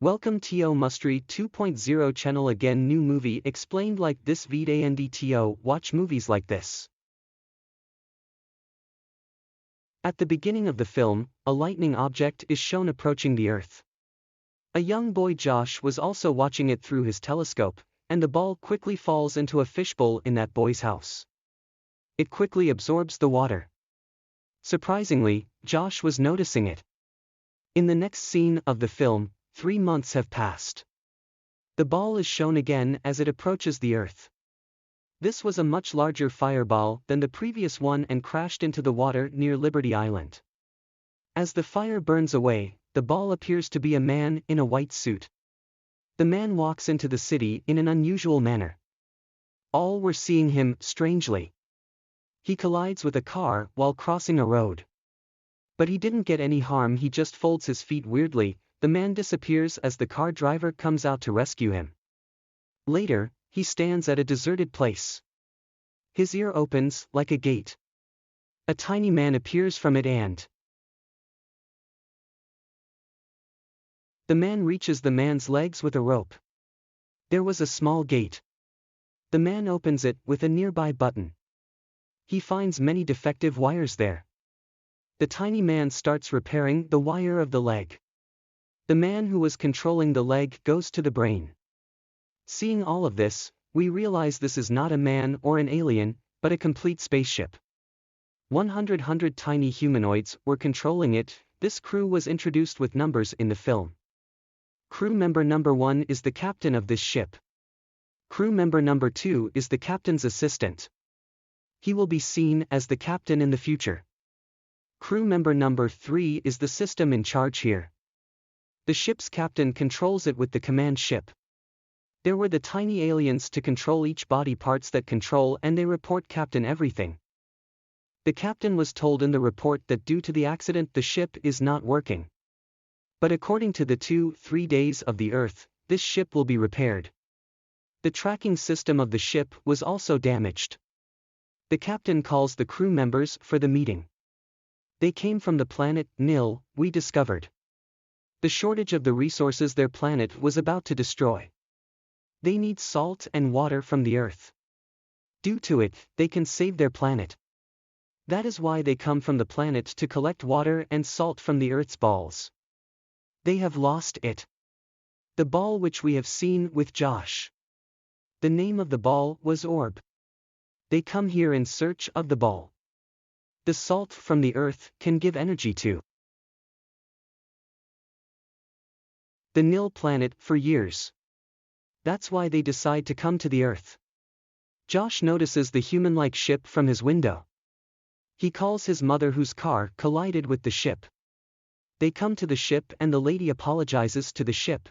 Welcome to Mustry 2.0 channel again, new movie explained like this video and to watch movies like this. At the beginning of the film, a lightning object is shown approaching the Earth. A young boy Josh was also watching it through his telescope, and the ball quickly falls into a fishbowl in that boy's house. It quickly absorbs the water. Surprisingly, Josh was noticing it. In the next scene of the film, 3 months have passed. The ball is shown again as it approaches the Earth. This was a much larger fireball than the previous one and crashed into the water near Liberty Island. As the fire burns away, the ball appears to be a man in a white suit. The man walks into the city in an unusual manner. All were seeing him strangely. He collides with a car while crossing a road. But he didn't get any harm, he just folds his feet weirdly. The man disappears as the car driver comes out to rescue him. Later, he stands at a deserted place. His ear opens like a gate. A tiny man appears from it and the man reaches the man's legs with a rope. There was a small gate. The man opens it with a nearby button. He finds many defective wires there. The tiny man starts repairing the wire of the leg. The man who was controlling the leg goes to the brain. Seeing all of this, we realize this is not a man or an alien, but a complete spaceship. 100 tiny humanoids were controlling it. This crew was introduced with numbers in the film. Crew member number 1 is the captain of this ship. Crew member number 2 is the captain's assistant. He will be seen as the captain in the future. Crew member number 3 is the system in charge here. The ship's captain controls it with the command ship. There were the tiny aliens to control each body parts that control, and they report captain everything. The captain was told in the report that due to the accident the ship is not working. But according to the 2-3 days of the Earth, this ship will be repaired. The tracking system of the ship was also damaged. The captain calls the crew members for the meeting. They came from the planet Nil, we discovered. The shortage of the resources their planet was about to destroy. They need salt and water from the Earth. Due to it, they can save their planet. That is why they come from the planet to collect water and salt from the Earth's balls. They have lost it. The ball which we have seen with Josh. The name of the ball was Orb. They come here in search of the ball. The salt from the Earth can give energy to the Nil planet for years. That's why they decide to come to the Earth. Josh notices the human-like ship from his window. He calls his mother whose car collided with the ship. They come to the ship and the lady apologizes to the ship.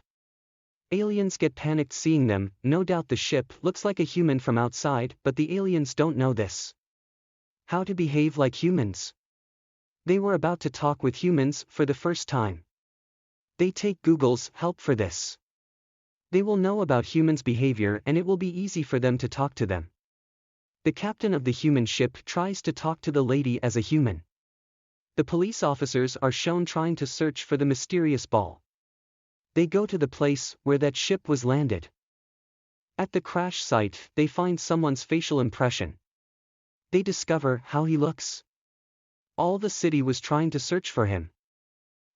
Aliens get panicked seeing them. No doubt the ship looks like a human from outside, but the aliens don't know this. How to behave like humans. They were about to talk with humans for the first time. They take Google's help for this. They will know about humans' behavior and it will be easy for them to talk to them. The captain of the human ship tries to talk to the lady as a human. The police officers are shown trying to search for the mysterious ball. They go to the place where that ship was landed. At the crash site, they find someone's facial impression. They discover how he looks. All the city was trying to search for him.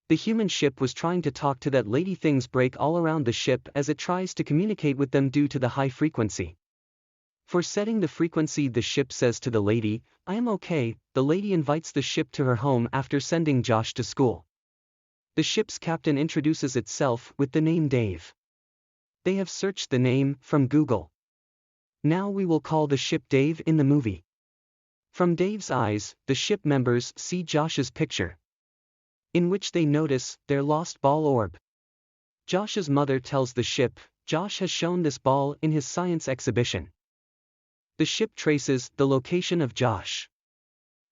The human ship was trying to talk to that lady. Things break all around the ship as it tries to communicate with them due to the high frequency. For setting the frequency, the ship says to the lady, "I am okay." The lady invites the ship to her home after sending Josh to school. The ship's captain introduces itself with the name Dave. They have searched the name from Google. Now we will call the ship Dave in the movie. From Dave's eyes, the ship members see Josh's picture, in which they notice their lost ball orb. Josh's mother tells the ship, Josh has shown this ball in his science exhibition. The ship traces the location of Josh.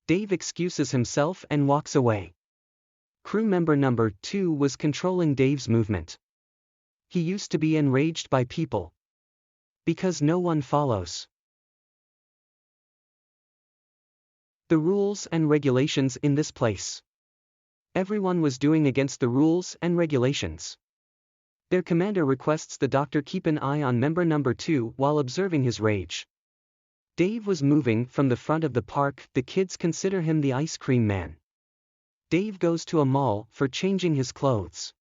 Dave excuses himself and walks away. Crew member number 2 was controlling Dave's movement. He used to be enraged by people. Because no one follows the rules and regulations in this place. Everyone was doing against the rules and regulations. Their commander requests the doctor keep an eye on member number 2 while observing his rage. Dave was moving from the front of the park. The kids consider him the ice cream man. Dave goes to a mall for changing his clothes.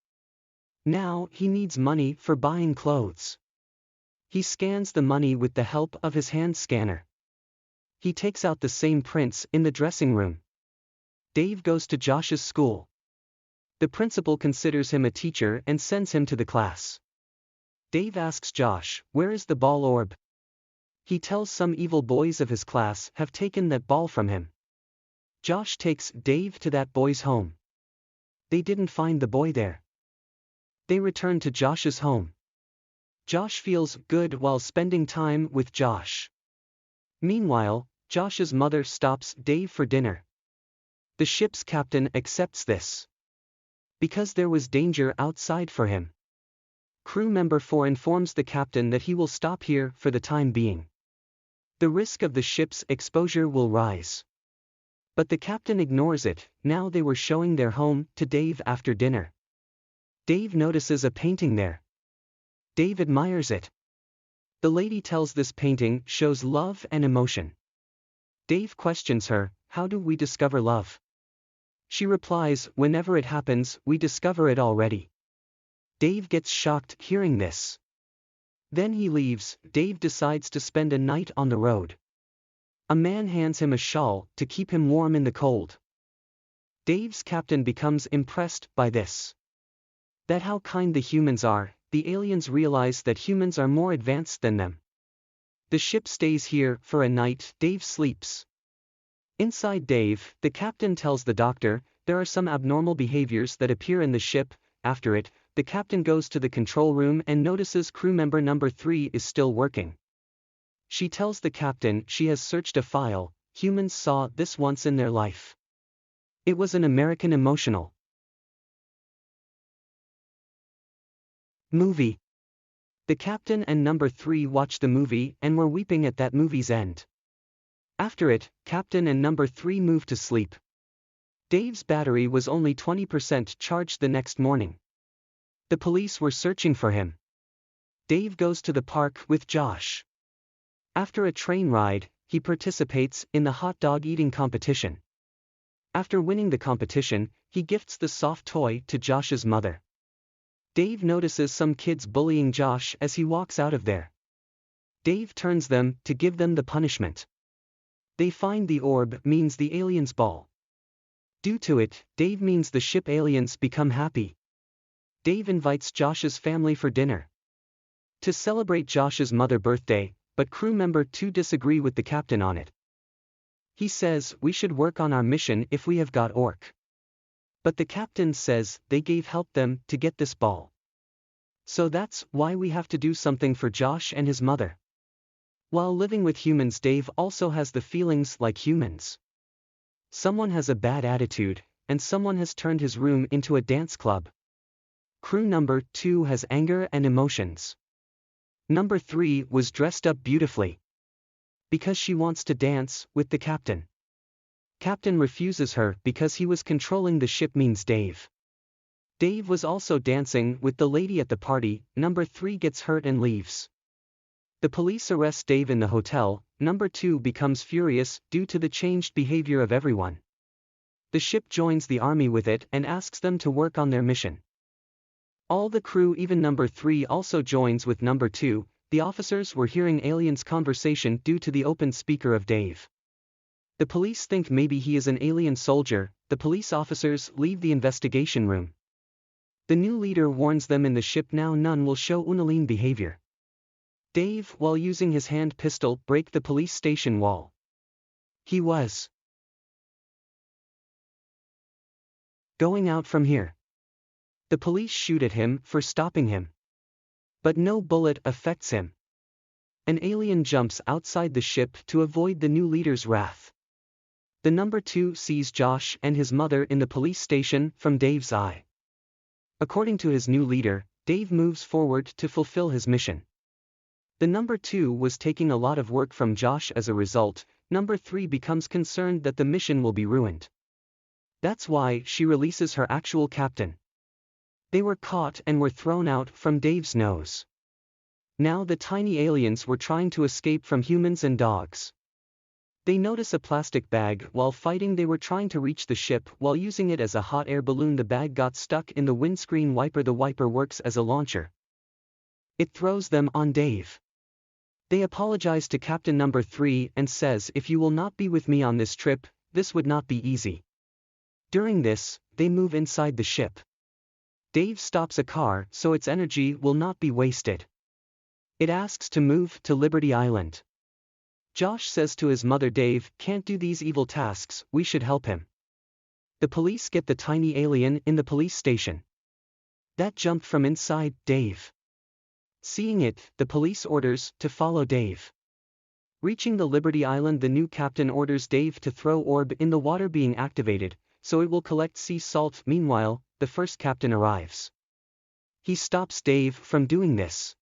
Now he needs money for buying clothes. He scans the money with the help of his hand scanner. He takes out the same prints in the dressing room. Dave goes to Josh's school. The principal considers him a teacher and sends him to the class. Dave asks Josh, "Where is the ball orb?" He tells some evil boys of his class have taken that ball from him. Josh takes Dave to that boy's home. They didn't find the boy there. They return to Josh's home. Josh feels good while spending time with Josh. Meanwhile, Josh's mother stops Dave for dinner. The ship's captain accepts this. Because there was danger outside for him. Crew member 4 informs the captain that he will stop here for the time being. The risk of the ship's exposure will rise. But the captain ignores it. Now they were showing their home to Dave after dinner. Dave notices a painting there. Dave admires it. The lady tells this painting shows love and emotion. Dave questions her, "How do we discover love?" She replies, "Whenever it happens, we discover it already." Dave gets shocked hearing this. Then he leaves. Dave decides to spend a night on the road. A man hands him a shawl to keep him warm in the cold. Dave's captain becomes impressed by this. That how kind the humans are. The aliens realize that humans are more advanced than them. The ship stays here for a night. Dave sleeps. Inside Dave, the captain tells the doctor, there are some abnormal behaviors that appear in the ship. After it, the captain goes to the control room and notices crew member number 3 is still working. She tells the captain she has searched a file. Humans saw this once in their life. It was an American emotional movie. The captain and number 3 watched the movie and were weeping at that movie's end. After it, captain and number 3 moved to sleep. Dave's battery was only 20% charged the next morning. The police were searching for him. Dave goes to the park with Josh. After a train ride, he participates in the hot dog eating competition. After winning the competition, he gifts the soft toy to Josh's mother. Dave notices some kids bullying Josh as he walks out of there. Dave turns them to give them the punishment. They find the orb means the aliens' ball. Due to it, Dave means the ship aliens become happy. Dave invites Josh's family for dinner. To celebrate Josh's mother's birthday, but crew member 2 disagree with the captain on it. He says we should work on our mission if we have got orc. But the captain says they gave help them to get this ball. So that's why we have to do something for Josh and his mother. While living with humans, Dave also has the feelings like humans. Someone has a bad attitude, and someone has turned his room into a dance club. Crew number 2 has anger and emotions. Number 3 was dressed up beautifully. Because she wants to dance with the captain. Captain refuses her because he was controlling the ship means Dave. Dave was also dancing with the lady at the party. Number 3 gets hurt and leaves. The police arrest Dave in the hotel. Number 2 becomes furious due to the changed behavior of everyone. The ship joins the army with it and asks them to work on their mission. All the crew, even number 3, also joins with number 2. The officers were hearing aliens' conversation due to the open speaker of Dave. The police think maybe he is an alien soldier. The police officers leave the investigation room. The new leader warns them in the ship now none will show unalien behavior. Dave, while using his hand pistol, break the police station wall. He was going out from here. The police shoot at him for stopping him. But no bullet affects him. An alien jumps outside the ship to avoid the new leader's wrath. The number 2 sees Josh and his mother in the police station from Dave's eye. According to his new leader, Dave moves forward to fulfill his mission. The number 2 was taking a lot of work from Josh. As a result, number 3 becomes concerned that the mission will be ruined. That's why she releases her actual captain. They were caught and were thrown out from Dave's nose. Now the tiny aliens were trying to escape from humans and dogs. They notice a plastic bag. While fighting, they were trying to reach the ship. While using it as a hot air balloon, the bag got stuck in the windscreen wiper. The wiper works as a launcher. It throws them on Dave. They apologize to Captain Number 3 and says, "If you will not be with me on this trip, this would not be easy." During this, they move inside the ship. Dave stops a car so its energy will not be wasted. It asks to move to Liberty Island. Josh says to his mother, "Dave can't do these evil tasks, we should help him." The police get the tiny alien in the police station. That jumped from inside Dave. Seeing it, the police orders to follow Dave. Reaching the Liberty Island, the new captain orders Dave to throw orb in the water being activated, so it will collect sea salt. Meanwhile, the first captain arrives. He stops Dave from doing this.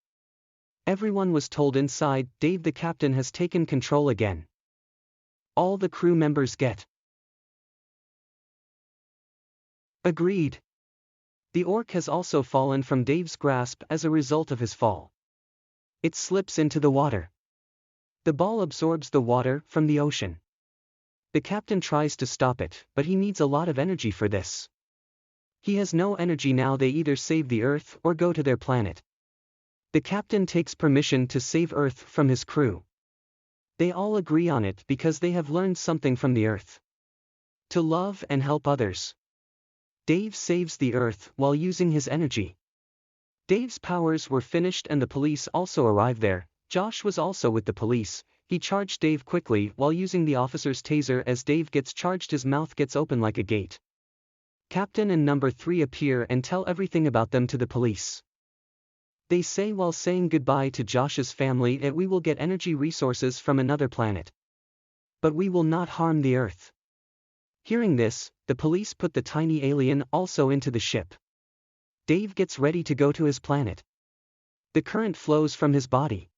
Everyone was told inside, Dave the captain has taken control again. All the crew members get agreed. The orc has also fallen from Dave's grasp as a result of his fall. It slips into the water. The ball absorbs the water from the ocean. The captain tries to stop it, but he needs a lot of energy for this. He has no energy now. They either save the Earth or go to their planet. The captain takes permission to save Earth from his crew. They all agree on it because they have learned something from the Earth: to love and help others. Dave saves the Earth while using his energy. Dave's powers were finished and the police also arrived there. Josh was also with the police. He charged Dave quickly while using the officer's taser. As Dave gets charged, his mouth gets open like a gate. Captain and Number 3 appear and tell everything about them to the police. They say while saying goodbye to Josh's family that we will get energy resources from another planet. But we will not harm the Earth. Hearing this, the police put the tiny alien also into the ship. Dave gets ready to go to his planet. The current flows from his body.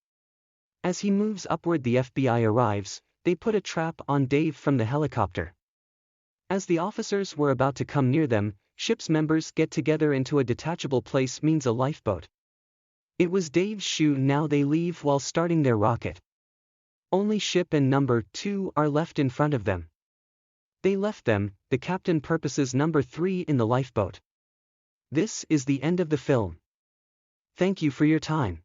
As he moves upward, the FBI arrives. They put a trap on Dave from the helicopter. As the officers were about to come near them, ship's members get together into a detachable place, means a lifeboat. It was Dave's shoe. Now they leave while starting their rocket. Only ship and Number 2 are left in front of them. They left them. The captain purposes Number 3 in the lifeboat. This is the end of the film. Thank you for your time.